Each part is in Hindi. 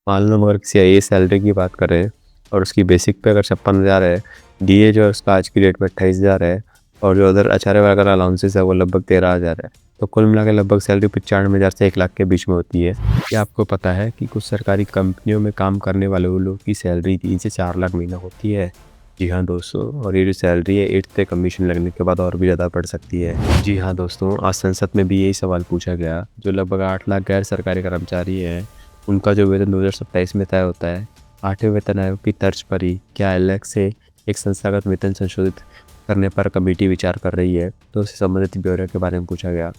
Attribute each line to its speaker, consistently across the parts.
Speaker 1: मान लो अगर किसी आईएएस सैलरी की बात करें और उसकी बेसिक पे अगर 56,000 है, डीए जो है उसका आज की डेट में 28,000 है और जो अदर एचआरए वगैरह अलाउंसेस है वो लगभग 13,000 है। तो कुल मिला के लगभग सैलरी 95,000 से 1 लाख के बीच में होती है। क्या आपको पता है कि कुछ सरकारी कंपनियों में काम करने वाले वो लोग की सैलरी 3 से 4 लाख महीना होती है? जी हाँ दोस्तों, और ये जो सैलरी है 8th पे कमीशन लगने के बाद और भी ज़्यादा बढ़ सकती है। जी हाँ दोस्तों, आज संसद में भी यही सवाल पूछा गया। जो लगभग 8 लाख गैर सरकारी कर्मचारी हैं, उनका जो वेतन 2027 में तय होता है, 8वें वेतन आयोग की तर्ज पर ही क्या अलग से एक संस्थागत वेतन संशोधित करने पर कमेटी विचार कर रही है? तो उससे संबंधित ब्यौरे के बारे में पूछा गया,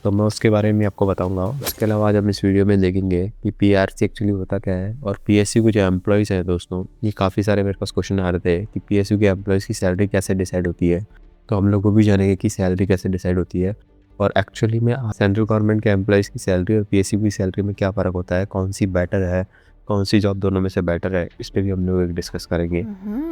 Speaker 1: तो मैं उसके बारे में आपको बताऊंगा। उसके अलावा आज हम इस वीडियो में देखेंगे कि पीआरसी एक्चुअली होता क्या है और पीएसयू के जो एम्प्लॉयज़ हैं दोस्तों, ये काफ़ी सारे मेरे पास क्वेश्चन आ रहे थे कि पीएसयू के एम्प्लॉयज़ की सैलरी कैसे डिसाइड होती है। तो हम लोग वो भी जानेंगे कि सैलरी कैसे डिसाइड होती है और एक्चुअली में सेंट्रल गवर्नमेंट के एम्प्लॉयज़ की सैलरी और पीएसयू की सैलरी में क्या फ़र्क होता है, कौन सी बेटर है, कौन सी जॉब दोनों में से बेटर है, इस पर भी हम लोग डिस्कस करेंगे।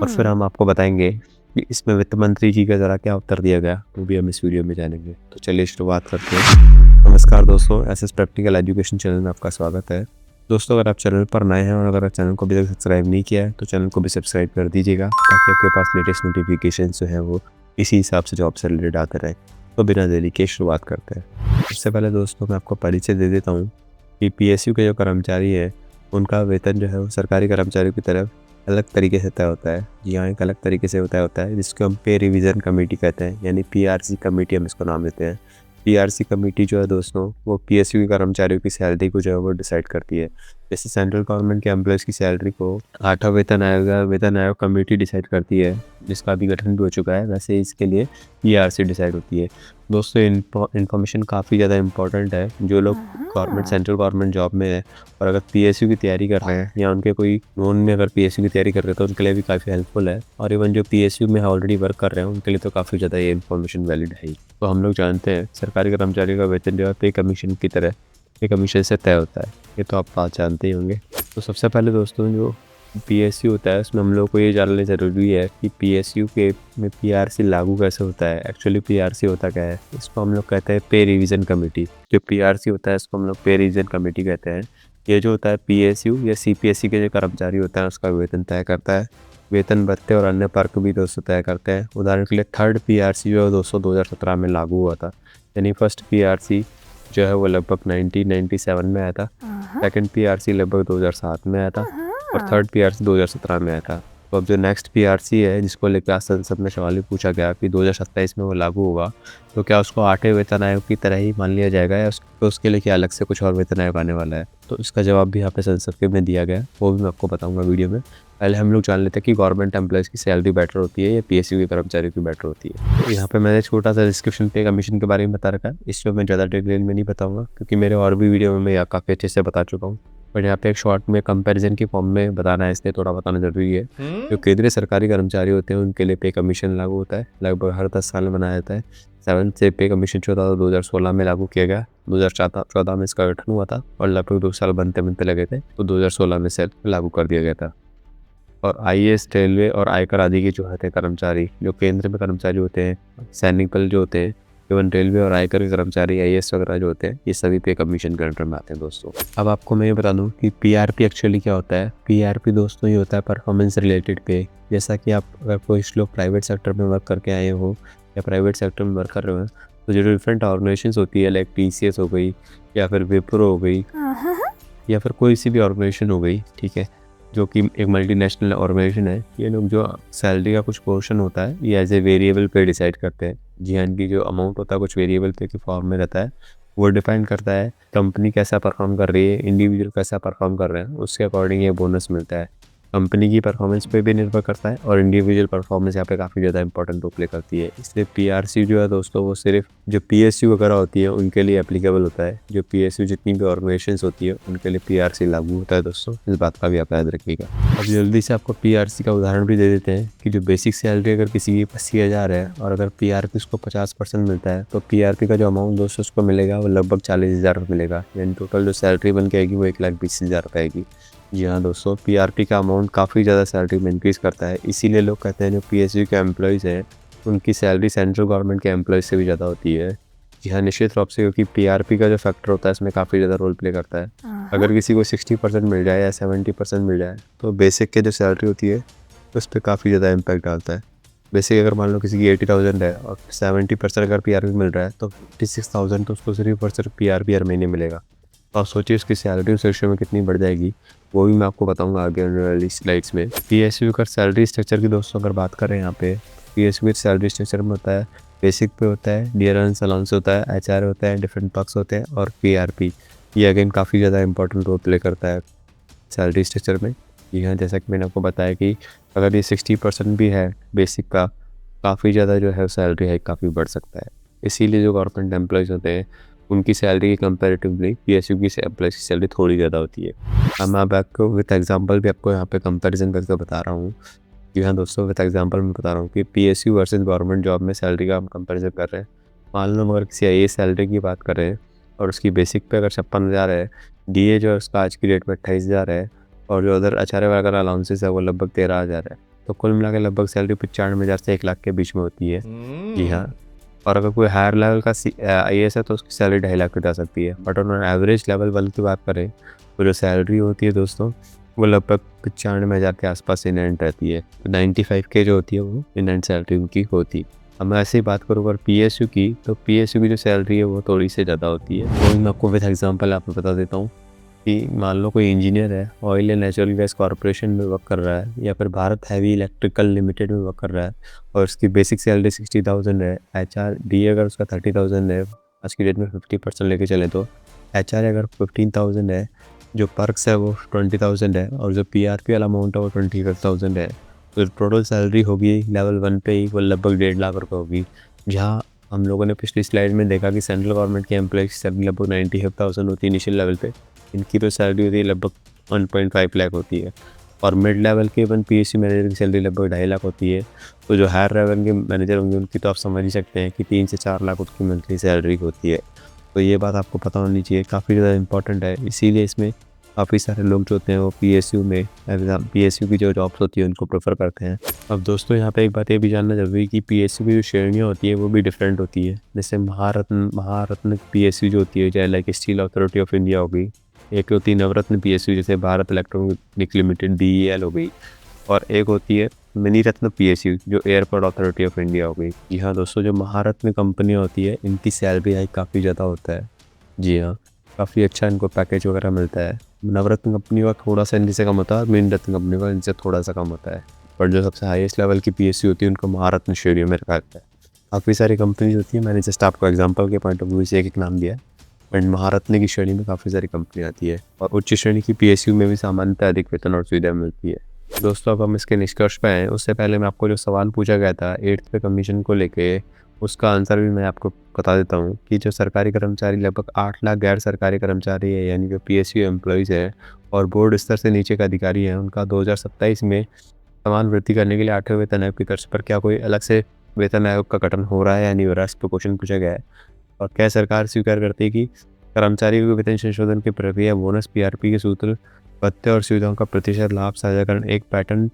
Speaker 1: और फिर हम आपको बताएंगे कि इसमें वित्त मंत्री जी का ज़रा क्या उत्तर दिया गया, वो भी हम इस वीडियो में जानेंगे। तो चलिए शुरुआत करते हैं। नमस्कार दोस्तों, एसएस प्रैक्टिकल एजुकेशन चैनल में आपका स्वागत है। दोस्तों, अगर आप चैनल पर नए हैं और अगर चैनल को अभी तक सब्सक्राइब नहीं किया है तो चैनल को भी सब्सक्राइब कर दीजिएगा ताकि आपके पास लेटेस्ट नोटिफिकेशन जो हैं वो इसी हिसाब से जॉब से रिलेटेड आते रहें। तो बिना देरी के शुरुआत करते हैं। सबसे पहले दोस्तों मैं आपको परिचय दे देता हूँ कि पीएसयू के जो कर्मचारी है उनका वेतन जो है वो सरकारी कर्मचारियों की तरफ अलग तरीके से तय होता है। जी हाँ, एक अलग तरीके से तय होता है जिसको हम पे रिवीजन कमेटी कहते हैं, यानी पीआरसी कमेटी हम इसको नाम देते हैं। पीआरसी कमेटी जो है दोस्तों वो पीएसयू के कर्मचारियों की सैलरी को जो है वो डिसाइड करती है। जैसे सेंट्रल गवर्नमेंट के एम्प्लॉयज़ की सैलरी को 8वां वेतन आयोग कमेटी डिसाइड करती है, जिसका अभी गठन भी हो चुका है, वैसे इसके लिए पीआरसी डिसाइड होती है। दोस्तों, इन्फॉर्मेशन काफ़ी ज़्यादा इंपॉर्टेंट है। जो लोग गवर्नमेंट सेंट्रल गवर्नमेंट जॉब में है और अगर पीएसयू की तैयारी कर रहे हैं या उनके कोई नोन में अगर पीएसयू की तैयारी कर रहे हैं तो उनके लिए भी काफ़ी हेल्पफुल है। और इवन जो पीएसयू में ऑलरेडी वर्क कर रहे हैं उनके लिए तो काफ़ी ज़्यादा ये इन्फॉर्मेशन वैलिड है ही। तो हम लोग जानते हैं सरकारी कर्मचारियों का वेतन जो है पे कमीशन की तरह पे कमीशन से तय होता है, ये तो आप बात जानते ही होंगे। तो सबसे पहले दोस्तों जो पीएसयू होता है उसमें हम लोग को ये जानना ज़रूरी है कि पीएसयू के में पीआरसी लागू कैसे होता है। एक्चुअली पीआरसी होता क्या है, इसको हम लोग कहते हैं पे रिवीजन कमेटी। जो पीआरसी होता है इसको हम लोग पे रिवीजन कमेटी कहते हैं। ये जो होता है पीएसयू या सीपीएससी के जो कर्मचारी होता है उसका वेतन तय करता है। वेतन भत्ते और अन्य पर्क भी दोस्तों तय करते हैं। उदाहरण के लिए थर्ड पीआरसी जो है दोस्तों 2017 में लागू हुआ था, यानी फर्स्ट पीआरसी जो है वो लगभग 1997 में आया था, सेकंड पीआरसी लगभग 2007 में आया था और थर्ड पीआरसी 2017 में आया था। तो अब जो नेक्स्ट पीआरसी है जिसको लेकर आज संसद में सवाल भी पूछा गया कि 2027 में वो लागू होगा, तो क्या उसको 8वें वेतन आयोग की तरह ही मान लिया जाएगा या उसके लिए क्या अलग से कुछ और वेतन आयोग आने वाला है? तो इसका जवाब भी यहाँ पे संसद में दिया गया, वो भी मैं आपको बताऊँगा वीडियो में। पहले हम लोग जान लेते हैं कि गवर्नमेंट एम्प्लॉयज़ की सैलरी बेटर होती है या पीएसयू के कर्मचारियों की बेटर होती है। तो यहाँ पे मैंने छोटा सा डिस्क्रिप्शन पे कमीशन के बारे में बता रखा है, इसमें मैं ज़्यादा डिटेल में नहीं बताऊँगा क्योंकि मेरे और भी वीडियो में मैं यहाँ काफ़ी अच्छे से बता चुका हूँ। बट यहाँ पे एक शॉर्ट में कंपैरिजन के फॉर्म में बताना है, इसलिए थोड़ा बताना ज़रूरी है। जो केंद्रीय सरकारी कर्मचारी होते हैं उनके लिए पे कमीशन लागू होता है, लगभग हर 10 साल में बनाया जाता है। 7 से पे कमीशन जो था 2016 में लागू किया गया, 2014 में इसका गठन हुआ था और लगभग 2 साल बनते लगे थे, तो 2016 में से लागू कर दिया गया था। और आईएएस, रेलवे और आयकर आदि के जो होते हैं कर्मचारी, जो केंद्र में कर्मचारी होते हैं, सैनिक बल जो होते हैं, इवन रेलवे और आयकर के कर्मचारी आईएएस वगैरह जो होते हैं, ये सभी पे कमीशन के अंडर में आते हैं दोस्तों। अब आपको मैं ये बता दूं कि पीआरपी एक्चुअली क्या होता है। पीआरपी दोस्तों ये होता है परफॉर्मेंस रिलेटेड पे। जैसा कि आप अगर कोई लोग प्राइवेट सेक्टर में वर्क करके आए हो या प्राइवेट सेक्टर में वर्क कर रहे हो तो जो डिफरेंट ऑर्गेनाइजेशन होती है, लाइक टीसीएस हो गई या फिर विप्रो हो गई या फिर कोई सी भी ऑर्गेनाइजेशन हो गई, ठीक है, जो कि एक मल्टीनेशनल ऑर्गेनाइजेशन है, ये लोग जो सैलरी का कुछ पोर्शन होता है ये एज ए वेरिएबल पे डिसाइड करते हैं। जी हाँ, इनकी जो अमाउंट होता है कुछ वेरिएबल पे के फॉर्म में रहता है, वो डिफाइन करता है कंपनी कैसा परफॉर्म कर रही है, इंडिविजुअल कैसा परफॉर्म कर रहे हैं, उसके अकॉर्डिंग ये बोनस मिलता है। कंपनी की परफॉर्मेंस पे भी निर्भर करता है और इंडिविजुअल परफॉर्मेंस यहाँ पे काफ़ी ज़्यादा इंपॉर्टेंट रोल प्ले करती है। इसलिए पीआरसी जो है दोस्तों वो सिर्फ जो पीएसयू वगैरह होती है उनके लिए एप्लीकेबल होता है। जो पीएसयू जितनी भी ऑर्गेनाइजेशंस होती है उनके लिए पीआरसी लागू होता है दोस्तों, इस बात का भी आप याद रखिएगा। अब जल्दी से आपको पीआरसी का उदाहरण भी दे देते हैं कि जो बेसिक सैलरी अगर किसी की 80,000 है और अगर पीआरपी उसको 50% मिलता है तो पीआरपी का जो अमाउंट दोस्तों उसको मिलेगा वो लगभग 40,000 मिलेगा, यानी टोटल जो सैलरी बन के आएगी वो 1,20,000 रुपये आएगी। जी हाँ दोस्तों, पीआरपी का अमाउंट काफ़ी ज़्यादा सैलरी में इंक्रीज़ करता है, इसीलिए लोग कहते हैं जो पीएसयू के एम्प्लॉयज़ हैं उनकी सैलरी सेंट्रल गवर्नमेंट के एम्प्लॉयज़ से भी ज़्यादा होती है। जी हाँ, निश्चित रूप से, क्योंकि पीआरपी का जो फैक्टर होता है इसमें काफ़ी ज़्यादा रोल प्ले करता है। अगर किसी को 60% मिल जाए या 70% मिल जाए तो बेसिक की जो सैलरी होती है उस पे काफ़ी ज़्यादा इम्पैक्ट डालता है। बेसिक अगर मान लो किसी की 80,000 है और 70% अगर पीआरपी मिल रहा है तो 56,000 तो उसको सिर्फ और सिर्फ पीआरपी हर महीने मिलेगा। तो आप सोचिए उसकी सैलरी उस रेशियो में कितनी बढ़ जाएगी, वो भी मैं आपको बताऊँगा आगे आने वाली स्लाइड्स में। पीएसयू का सैलरी स्ट्रक्चर की दोस्तों अगर बात करें यहाँ पे, पीएसयू के सैलरी स्ट्रक्चर में होता है बेसिक पे होता है, डियरेंस अलाउंस होता है, एचआर होता है, डिफरेंट पर्क्स होते हैं और पीआरपी। ये अगेन काफ़ी ज़्यादा इंपॉर्टेंट रोल प्ले करता है सैलरी स्ट्रक्चर में। जी हाँ, जैसा कि मैंने आपको बताया कि अगर ये 60% भी है बेसिक का, काफ़ी ज़्यादा जो है सैलरी हाइक काफ़ी बढ़ सकता है। इसीलिए जो गवर्नमेंट एम्प्लॉयज़ होते हैं उनकी सैलरी की कंपैरेटिवली पीएसयू की एम्प्लॉयज़ की सैलरी थोड़ी ज़्यादा होती है। अब मैं आपको विद एग्जांपल भी आपको यहाँ पे कंपैरिजन करके बता रहा हूँ। जी हाँ दोस्तों, विद एग्जांपल मैं बता रहा हूँ कि पीएसयू वर्सेस गवर्नमेंट जॉब में सैलरी का हम कंपैरिजन कर रहे हैं। मान लो हम अगर किसी आईएएस सैलरी की बात करें और उसकी बेसिक पे अगर 56,000 है, डीए जो है उसका आज की डेट में 28,000 है और जो अदर एचआरए वगैरह अलाउंसेस है वो लगभग 13,000 है। तो कुल मिला के लगभग सैलरी 95,000 से 1 लाख के बीच में होती है। जी हाँ, और अगर कोई हायर लेवल का आईएएस है तो उसकी सैलरी 2.5 लाख तक जा सकती है। बट ऑन एवरेज लेवल वाले की बात करें तो जो सैलरी होती है दोस्तों वो लगभग 95,000 के आसपास इन एंड रहती है। 95K जो होती है वो इन एंड सैलरी उनकी होती है। अब मैं ऐसे ही बात करूँ अगर पीएसयू की, तो पीएसयू की जो सैलरी है वो थोड़ी सी ज़्यादा होती है। तो मैं आपको विद एग्जांपल आपको बता देता हूँ कि मान लो कोई इंजीनियर है, oil and natural gas corporation में वर्क कर रहा है या फिर भारत हैवी इलेक्ट्रिकल लिमिटेड में वर्क कर रहा है और उसकी बेसिक सैलरी 60,000 है। एचआर डी अगर उसका 30,000 है, आज की डेट में 50% लेके चले तो एचआर अगर 15,000 है, जो पर्क्स है वो 20,000 है और जो पीआरपी वाला अमाउंट है वो 25,000 है। तो टोटल सैलरी होगी लेवल 1 पे ही वो लगभग 1.5 लाख रुपये होगी। जहाँ हम लोगों ने पिछली स्लाइड में देखा कि सेंट्रल गवर्नमेंट के एम्प्लॉय की सैलरी लगभग 95,000 होती है इनिशियल लेवल पे, इनकी तो सैलरी होती है लगभग 1.5 लाख होती है और मिड लेवल के इवन पीएससी मैनेजर की सैलरी लगभग 2.5 लाख होती है। तो जो हायर लेवल के मैनेजर होंगे उनकी तो आप समझ ही सकते हैं कि 3 से 4 लाख उनकी मंथली सैलरी होती है। तो ये बात आपको पता होनी चाहिए, काफ़ी ज़्यादा इंपॉर्टेंट है। इसीलिए इसमें काफ़ी सारे लोग जो होते हैं वो पीएसयू में पीएसयू की जो जॉब्स होती है उनको प्रेफर करते हैं। अब दोस्तों यहाँ पे एक बात ये भी जानना ज़रूरी है कि पीएसयू की जो श्रेणियाँ होती है वो भी डिफरेंट होती है। जैसे महारत्न पीएसयू जो होती है, चाहे like steel authority of India हो गई, एक होती है नवरत्न पीएसयू जैसे भारत इलेक्ट्रॉनिक लिमिटेड बीईएल हो गई, और एक होती है मिनी रत्न पीएसयू जो एयरपोर्ट अथॉरिटी ऑफ इंडिया हो गई। जी हाँ दोस्तों, जो महारत्न कंपनियाँ होती है इनकी सैलरी हाइक काफ़ी ज़्यादा होता है। जी हाँ, काफ़ी अच्छा इनको पैकेज वगैरह मिलता है। नवरत्न कंपनी का थोड़ा सा इनसे कम होता है और मिनी रत्न कंपनी का इनसे थोड़ा सा कम होता है। पर जो सबसे हाईएस्ट लेवल की पीएसयू होती है उनको महारत्न श्रेणी में रखा जाता है। काफ़ी सारी कंपनीज होती है, मैंने जस्ट आपको एग्जाम्पल के पॉइंट ऑफ व्यू से एक नाम दिया है। बट महारत्न की श्रेणी में काफ़ी सारी कंपनी आती है और उच्च श्रेणी की पीएसयू में भी सामान्यतः अधिक वेतन और सुविधा मिलती है। दोस्तों अब हम इसके निष्कर्ष पे आए उससे पहले मैं आपको जो सवाल पूछा गया था 8th पे कमीशन को लेके, उसका आंसर भी मैं आपको बता देता हूँ कि जो सरकारी कर्मचारी लगभग 8 लाख गैर सरकारी कर्मचारी है यानी जो पीएसयू एम्प्लॉयज़ है और बोर्ड स्तर से नीचे का अधिकारी है, उनका 2027 में समान वृद्धि करने के लिए 8वें वेतन आयोग की तर्ज पर क्या कोई अलग से वेतन आयोग का गठन हो रहा है या नहीं हो रहा है, इस पर क्वेश्चन पूछा गया है। और क्या सरकार स्वीकार करती है कि कर्मचारियों के वेतन संशोधन की प्रक्रिया बोनस पीआरपी के सूत्र भत्ते और सुविधाओं का प्रतिशत लाभ साझाकरण एक पैटर्न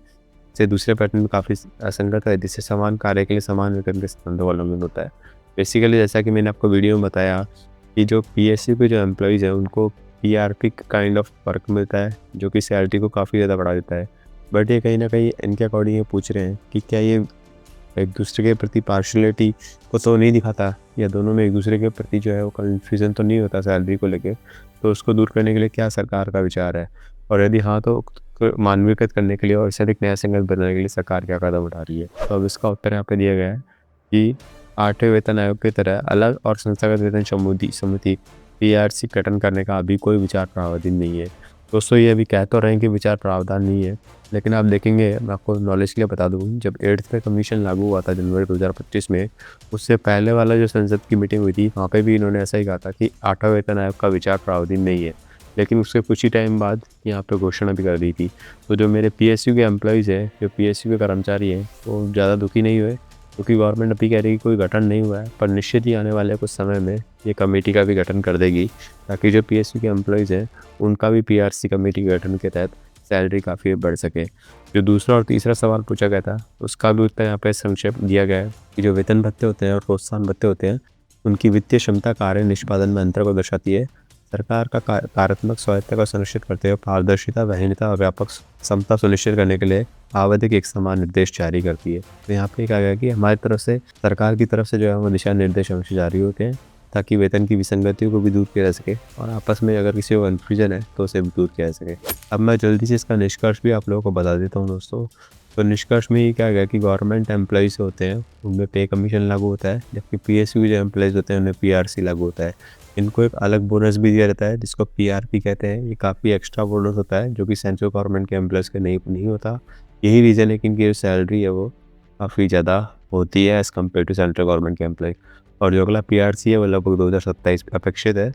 Speaker 1: से दूसरे पैटर्न में काफ़ी असंगत है, जिससे समान कार्य के लिए समान वेतन के संबंधों का उल्लंघन होता है। बेसिकली जैसा कि मैंने आपको वीडियो में बताया कि जो पीएसयू के जो एम्प्लॉयज़ हैं उनको पीआरपी काइंड ऑफ वर्क मिलता है जो कि सैलरी को काफ़ी ज़्यादा बढ़ा देता है। बट ये कहीं ना कहीं इनके अकॉर्डिंग ये पूछ रहे हैं कि क्या ये एक दूसरे के प्रति पार्शलिटी को तो नहीं दिखाता या दोनों में एक दूसरे के प्रति जो है वो कन्फ्यूज़न तो नहीं होता सैलरी को लेके, तो उसको दूर करने के लिए क्या सरकार का विचार है और यदि हाँ तो मानवीकृत करने के लिए और इसे एक नया संगत बनाने के लिए सरकार क्या कदम उठा रही है। तो अब इसका उत्तर यहाँ पे दिया गया है कि 8वें वेतन आयोग की तरह अलग और संस्थागत वेतन समिति पीआरसी गठन करने का अभी कोई विचार प्रावधान नहीं है। दोस्तों ये अभी कह तो रहे हैं कि विचार प्रावधान नहीं है, लेकिन आप देखेंगे, मैं आपको नॉलेज के लिए बता दूँ, जब 8th पे कमीशन लागू हुआ था जनवरी 2025 में, उससे पहले वाला जो संसद की मीटिंग हुई थी वहाँ पे भी इन्होंने ऐसा ही कहा था कि 8वां वेतन आयोग का विचार प्रावधान नहीं है, लेकिन उसके कुछ ही टाइम बाद यहाँ पे घोषणा भी कर दी थी। तो जो मेरे पीएसयू के एम्प्लॉयज़ हैं, जो पीएसयू के कर्मचारी हैं, वो ज़्यादा दुखी नहीं हुए क्योंकि गवर्नमेंट अभी कह रही है कि कोई गठन नहीं हुआ है, पर निश्चित ही आने वाले कुछ समय में ये कमेटी का भी गठन कर देगी ताकि जो पीएसयू के एम्प्लॉयज़ हैं उनका भी पीआरसी कमेटी के गठन के तहत सैलरी काफ़ी बढ़ सके। जो दूसरा और तीसरा सवाल पूछा गया था उसका भी उत्तर यहाँ पे संक्षेप दिया गया है कि जो वेतन भत्ते होते हैं और प्रोत्साहन भत्ते होते हैं उनकी वित्तीय क्षमता कार्य निष्पादन में अंतर को दर्शाती है। सरकार का कार्यात्मक स्वायत्तता को सुनिश्चित करते हुए पारदर्शिता, वहनीयता और व्यापक समता सुनिश्चित करने के लिए आवधिक एक समान निर्देश जारी करती है। तो यहाँ पे कहा गया कि हमारी तरफ से, सरकार की तरफ से जो है वो दिशा निर्देश हमेशा जारी होते हैं, ताकि वेतन की विसंगतियों को भी दूर किया जा सके और आपस में अगर किसी को कन्फ्यूजन है तो उसे भी दूर किया जा सके। अब मैं जल्दी से इसका निष्कर्ष भी आप लोगों को बता देता हूँ दोस्तों। तो निष्कर्ष में ये क्या गया कि गवर्नमेंट एम्प्लॉइज़ होते हैं उनमें पे कमीशन लागू होता है, जबकि पीएसयू जो एम्प्लॉइज़ होते हैं उन्हें पीआरसी लागू होता है। इनको एक अलग बोनस भी दिया जाता है जिसको पीआरपी कहते हैं। ये काफ़ी एक्स्ट्रा बोनस होता है जो कि सेंट्रल गवर्नमेंट के एम्प्लॉइज़ के नहीं होता। यही रीज़न है कि इनकी जो सैलरी है वो काफ़ी ज़्यादा होती है as compare to central government के एम्प्लॉय। और जो अगला पीआरसी है वो लगभग 2027 अपेक्षित है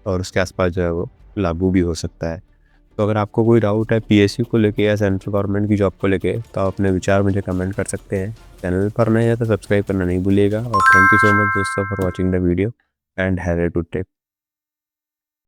Speaker 1: और उसके आसपास जो है वो लागू भी हो सकता है। तो अगर आपको कोई डाउट है पीएसयू को लेके या सेंट्रल गवर्नमेंट की जॉब को लेके, तो आप अपने विचार मुझे कमेंट कर सकते हैं। चैनल पर नए हैं तो सब्सक्राइब करना नहीं भूलिएगा और थैंक यू सो मच दोस्तों for watching the video and have a good day.